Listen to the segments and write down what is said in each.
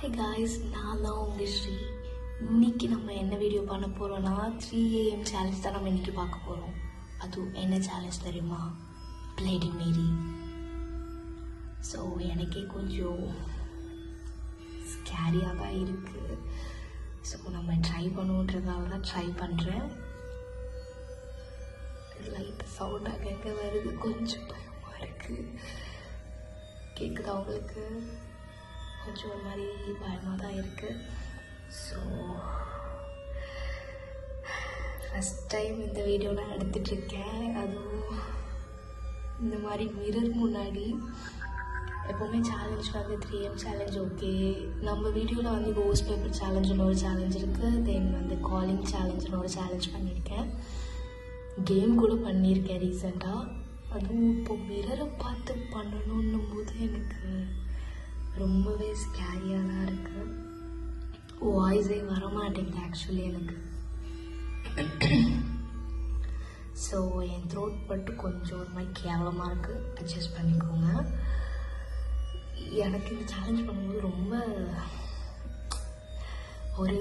Hi guys, நான் தான் உங்கள் ஸ்ரீ. இன்றைக்கி நம்ம என்ன வீடியோ பண்ண போகிறோன்னா 3 AM சேலஞ்ச் தான் நம்ம இன்றைக்கி பார்க்க போகிறோம். அதுவும் என்ன சேலஞ்ச் தெரியுமா? பிளேடி மேரி. ஸோ எனக்கே கொஞ்சம் ஸ்கேரியாக தான் இருக்குது. ஸோ நம்ம ட்ரை பண்ணுன்றதால தான் ட்ரை பண்ணுறேன். லைட் சவுண்ட் அங்கங்கே வருது, கொஞ்சம் பயமாக இருக்குது. கேட்குதா உங்களுக்கு? கொஞ்சம் ஒரு மாதிரி பயமாக தான் இருக்குது. ஸோ ஃபஸ்ட் டைம் இந்த வீடியோ நான் எடுத்துகிட்ருக்கேன். அதுவும் இந்த மாதிரி மிரர் முன்னாடி. எப்போவுமே சேலஞ்ச் வந்து 3 AM சேலஞ்ச் ஓகே. நம்ம வீடியோவில் வந்து கோஸ்ட் பேப்பர் சேலஞ்சுன்னு ஒரு சேலஞ்ச் இருக்குது. தென் வந்து காலிங் சேலஞ்சுன்னு ஒரு சேலஞ்ச் பண்ணியிருக்கேன். கேம் கூட பண்ணியிருக்கேன் ரீசெண்டாக. அதுவும் இப்போ மிரரை பார்த்து பண்ணணுன்னும் போது எனக்கு ரொம்பவே ஸ்கேரியாக தான் இருக்குது. வாய்ஸே வரமாட்டேங்குது ஆக்சுவலி எனக்கு. ஸோ என் த்ரோட் மட்டும் கொஞ்சம் ஒரு மாதிரி கேவலமாக இருக்குது, அட்ஜஸ்ட் பண்ணிக்கோங்க. எனக்கு இந்த சேலஞ்ச் பண்ணும்போது ரொம்ப ஒரு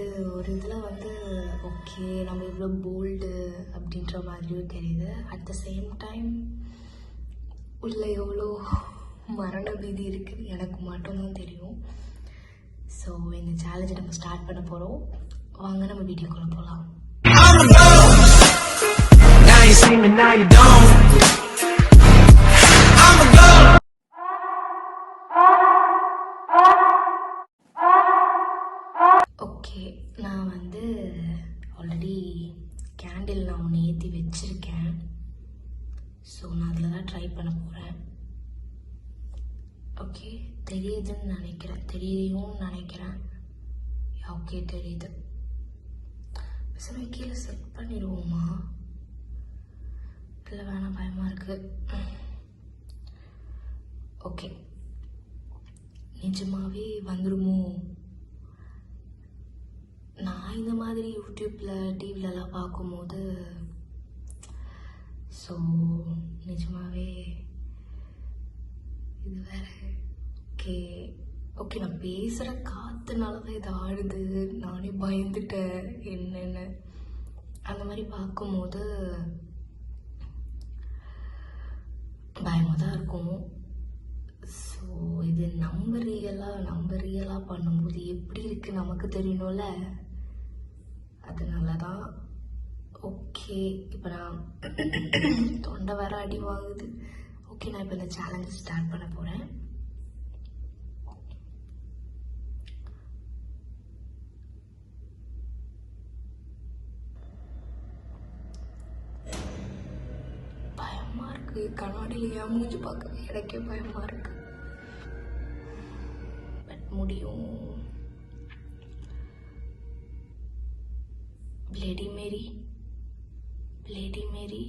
இதில் வந்து ஓகே நம்ம இவ்வளோ போல்டு அப்படின்ற மாதிரியும் தெரியுது. அட் த சேம் டைம் உள்ள எவ்வளோ மரண பீதி இருக்குது எனக்கு மட்டும்தான் தெரியும். ஸோ இந்த சேலஞ்சை நம்ம ஸ்டார்ட் பண்ண போகிறோம். வாங்க நம்ம வீடியோக்குள்ள போகலாம். ஓகே, நான் வந்து ஆல்ரெடி கேண்டில் நான் ஒன்று ஏற்றி வச்சுருக்கேன். ஸோ நான் அதில் தான் ட்ரை பண்ண போகிறேன். ஓகே, தெரியுதுன்னு நினைக்கிறேன். ஓகே தெரியுது. பேசாமல் கீழே செட் பண்ணிடுவோமா? இல்லை வேணாம், பயமாக இருக்குது. ஓகே, நிஜமாகவே வந்துடுமோ? நான் இந்த மாதிரி யூடியூப்பில் டிவிலலாம் பார்க்கும்போது ஸோ நிஜமாகவே இது வேறு. ஓகே நான் பேசுகிற காற்றுனால தான் இது ஆடுது. நானே பயந்துட்டேன் என்னென்னு. அந்த மாதிரி பார்க்கும்போது பயமாக தான் இருக்கும். ஸோ இது நம்ம ரியலாக பண்ணும்போது எப்படி இருக்குது நமக்கு தெரியணும்ல. அதனால தான். ஓகே, இப்போ நான் தொண்டை வேற அடி வாங்குது. ஓகே, நான் இப்போ இந்த சேலஞ்சு ஸ்டார்ட் பண்ண போகிறேன். பயமாக இருக்குது. கண்ணாடியில் ஏன் மூஞ்சி பார்க்க எனக்கே பயமாக இருக்குது. பட் முடியும். பிளேடி மேரி, பிளேடி மேரி,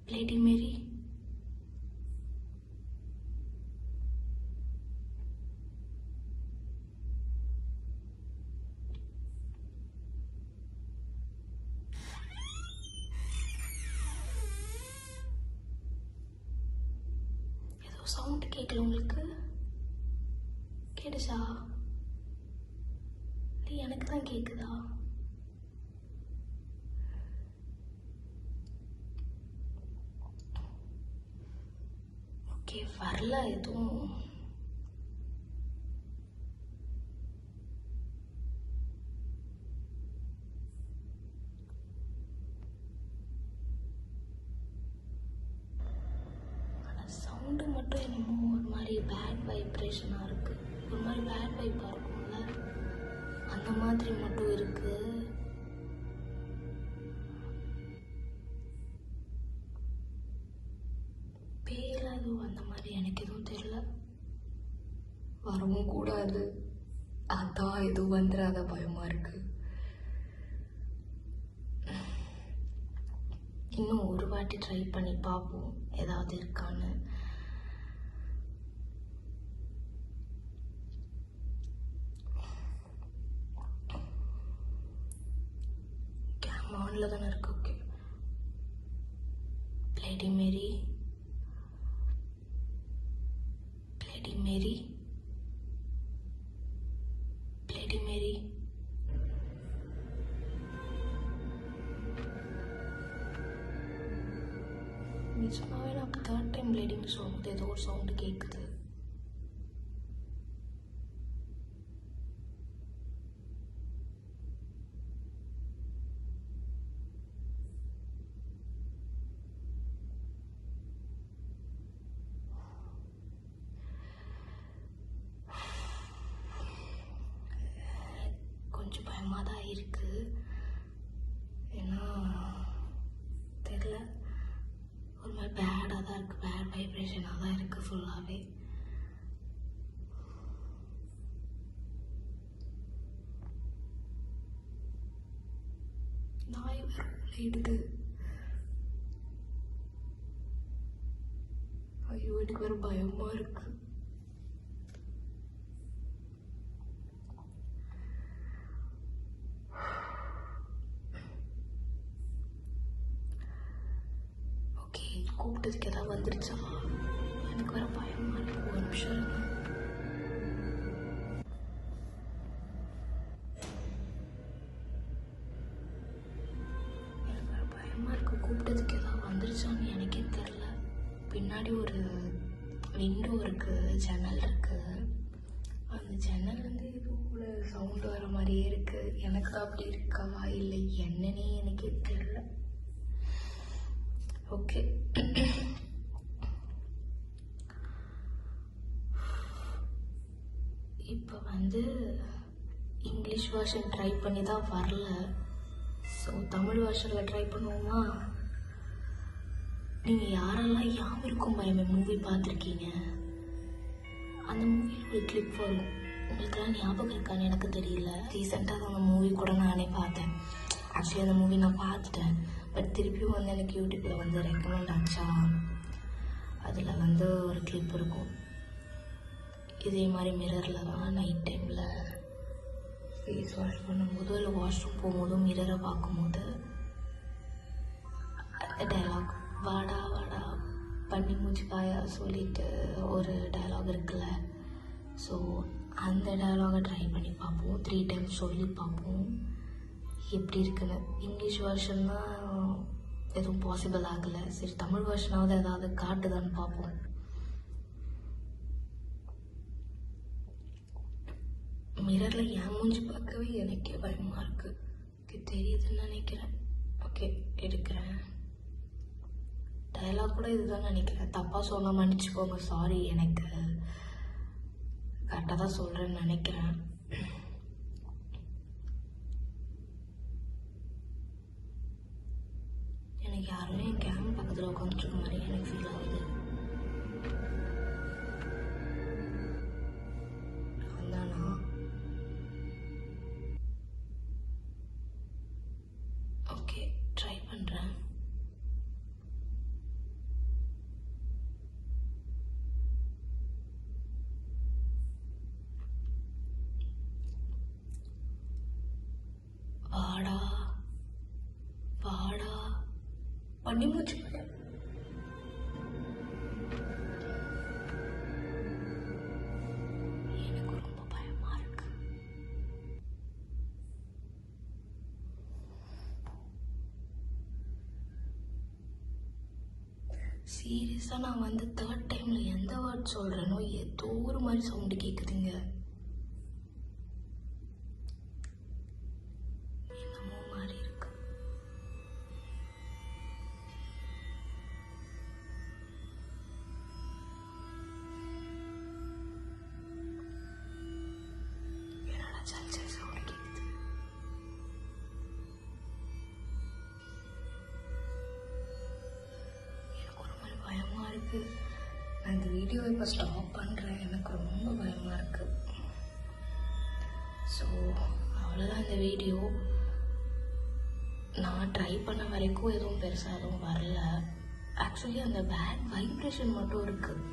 பிளேடி மேரி. ஏதோ சவுண்ட் கேட்கல உங்களுக்கு? கேட்டுச்சா? இல்லை எனக்கு தான் கேட்குதா? ஓகே, வரல எதுவும். ஆனால் சவுண்டு மட்டும் என்னமோ ஒரு மாதிரி பேட் வைப்ரேஷனாக இருக்குது. ஒரு மாதிரி பேட் வைப்பாக இருக்கும்ல, அந்த மாதிரி மட்டும் இருக்குது. பேயில எதுவும் அந்த மாதிரி எனக்கு எதுவும் தெரியல. வரவும் கூடாது, அதான் எதுவும் வந்துடாத பயமாக இருக்குது. இன்னும் ஒரு வாட்டி ட்ரை பண்ணி பார்ப்போம் ஏதாவது இருக்கான்னு. கேமரா ஆன்ல தானே இருக்கு. ஓகே, பிளேடி மேரி, பிளேடி மேரி, Bloody Mary. நிஜமாவே நான் தேர்ட் டைம் ப்ளீடிங் சொல்லும்போது ஏதோ ஒரு சவுண்டு கேட்குது. கொஞ்சம் பயமாக தான் இருக்குது. ஏன்னா தெரில, ஒரு மாதிரி பேடாக தான் இருக்குது, பேட் வைப்ரேஷனாக தான் இருக்குது ஃபுல்லாகவே. நாய் வேறு உள்ளிடுது. ஐயோ எனக்கு வேறு பயமாக இருக்குது. கூப்பிட்டதுக்கு ஏதாவது வந்துருச்சா? எனக்கு வேற பயமா இருக்கு. ஒரு நிமிஷம் இருங்க. எனக்கு வேற பயமா இருக்கு. கூப்பிட்டதுக்கு ஏதாவது வந்துருச்சான்னு எனக்கே தெரில. பின்னாடி ஒரு விண்டோ இருக்கு, ஜன்னல் இருக்கு. அந்த ஜன்னல்லேருந்து ஏதோ ஒரு சவுண்டு வர மாதிரியே இருக்கு. எனக்கு தான் அப்படி இருக்கவா இல்லை என்னன்னே எனக்கே தெரில. ஓகே, இப்போ இங்கிலீஷ் வெர்ஷன் ட்ரை பண்ணி தான் வரல. ஸோ தமிழ் வெர்ஷனில் ட்ரை பண்ணுவோமா? நீங்கள் யாரெல்லாம் யாம் இருக்கும் பயமே மூவி பார்த்துருக்கீங்க, அந்த மூவியில் ஒரு கிளிப் வரும். உங்களுக்கெல்லாம் ஞாபகம் இருக்கான்னு எனக்கு தெரியல. ரீசெண்டாக அந்த மூவி கூட நானே பார்த்தேன். ஆக்சுவலி அந்த மூவி நான் பார்த்துட்டேன், பட் திருப்பியும் எனக்கு யூடியூப்பில் ரெக்கமெண்ட் ஆச்சா. அதில் ஒரு கிளிப் இருக்கும். இதே மாதிரி மிரரில் தான் நைட் டைமில் ஃபேஸ் வாஷ் பண்ணும்போது இல்லை வாஷ்ரூம் போகும்போதும் மிரரை பார்க்கும்போது அந்த டைலாக் வாடா வாடா பண்ணி மூச்சு காயா சொல்லிட்டு ஒரு டைலாக் இருக்குல்ல. ஸோ அந்த டைலாகை ட்ரை பண்ணி பார்ப்போம், 3 டைம்ஸ் சொல்லி பார்ப்போம் எப்படி இருக்குன்னு. இங்கிலீஷ் வெர்ஷன் தான் எதுவும் பாசிபிள் ஆகலை. சரி, தமிழ் வெர்ஷனாவது ஏதாவது காட்டுதான்னு பார்ப்போம். மிரரில் என் மூஞ்சி பார்க்கவே எனக்கே பயமாக இருக்குது. தெரியுதுன்னு நினைக்கிறேன். ஓகே, எடுக்கிறேன். டயலாக் கூட இதுதான் நினைக்கிறேன். தப்பாக சொல்ல மன்னிச்சுக்கோங்க, சாரி. எனக்கு கரெக்டாக தான் சொல்கிறேன்னு நினைக்கிறேன். எனக்கு யாருமே என் கேம் பக்கத்தில் உட்காந்துருக்க மாதிரி எனக்கு ஃபீல் ஆகுது. வந்தானா? ஓகே, ட்ரை பண்ணுறேன். வாடா வாடா பண்ணி மூச்சு. எனக்கு ரொம்ப பயமா இருக்கு. சீரியஸா நான் தேர்ட் டைம்ல எந்த வேர்ட் சொல்றேனோ ஏதோ ஒரு மாதிரி சவுண்டு கேக்குதுங்க. என்னமோ மாதிரி இருக்கு. என்னடா சல் சவுண்டு கேக்குது. எனக்கு ஒரு மாதிரி பயமா இருக்கு. நான் இந்த வீடியோவை இப்போ ஸ்டாப் பண்ணுறேன். எனக்கு ரொம்ப பயமாக இருக்குது. ஸோ அவ்வளோதான் இந்த வீடியோ. நான் ட்ரை பண்ண வரைக்கும் எதுவும் பெருசாக எதுவும் வரல. ஆக்சுவலி அந்த பேட் வைப்ரேஷன் மட்டும் இருக்குது.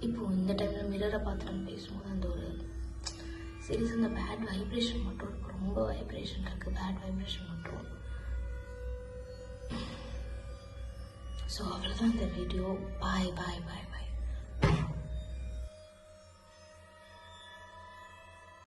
இப்போது இந்த டைமில் மிரரை பார்த்து நம்ம பேசும்போது அந்த ஒரு சீரியஸ் அந்த பேட் வைப்ரேஷன் மட்டும் இருக்குது. ரொம்ப வைப்ரேஷன் இருக்குது, பேட் வைப்ரேஷன் மட்டும். ஸோ அவ்வளோதான் இந்த வீடியோ. பாய் பாய் பாய் பாய்.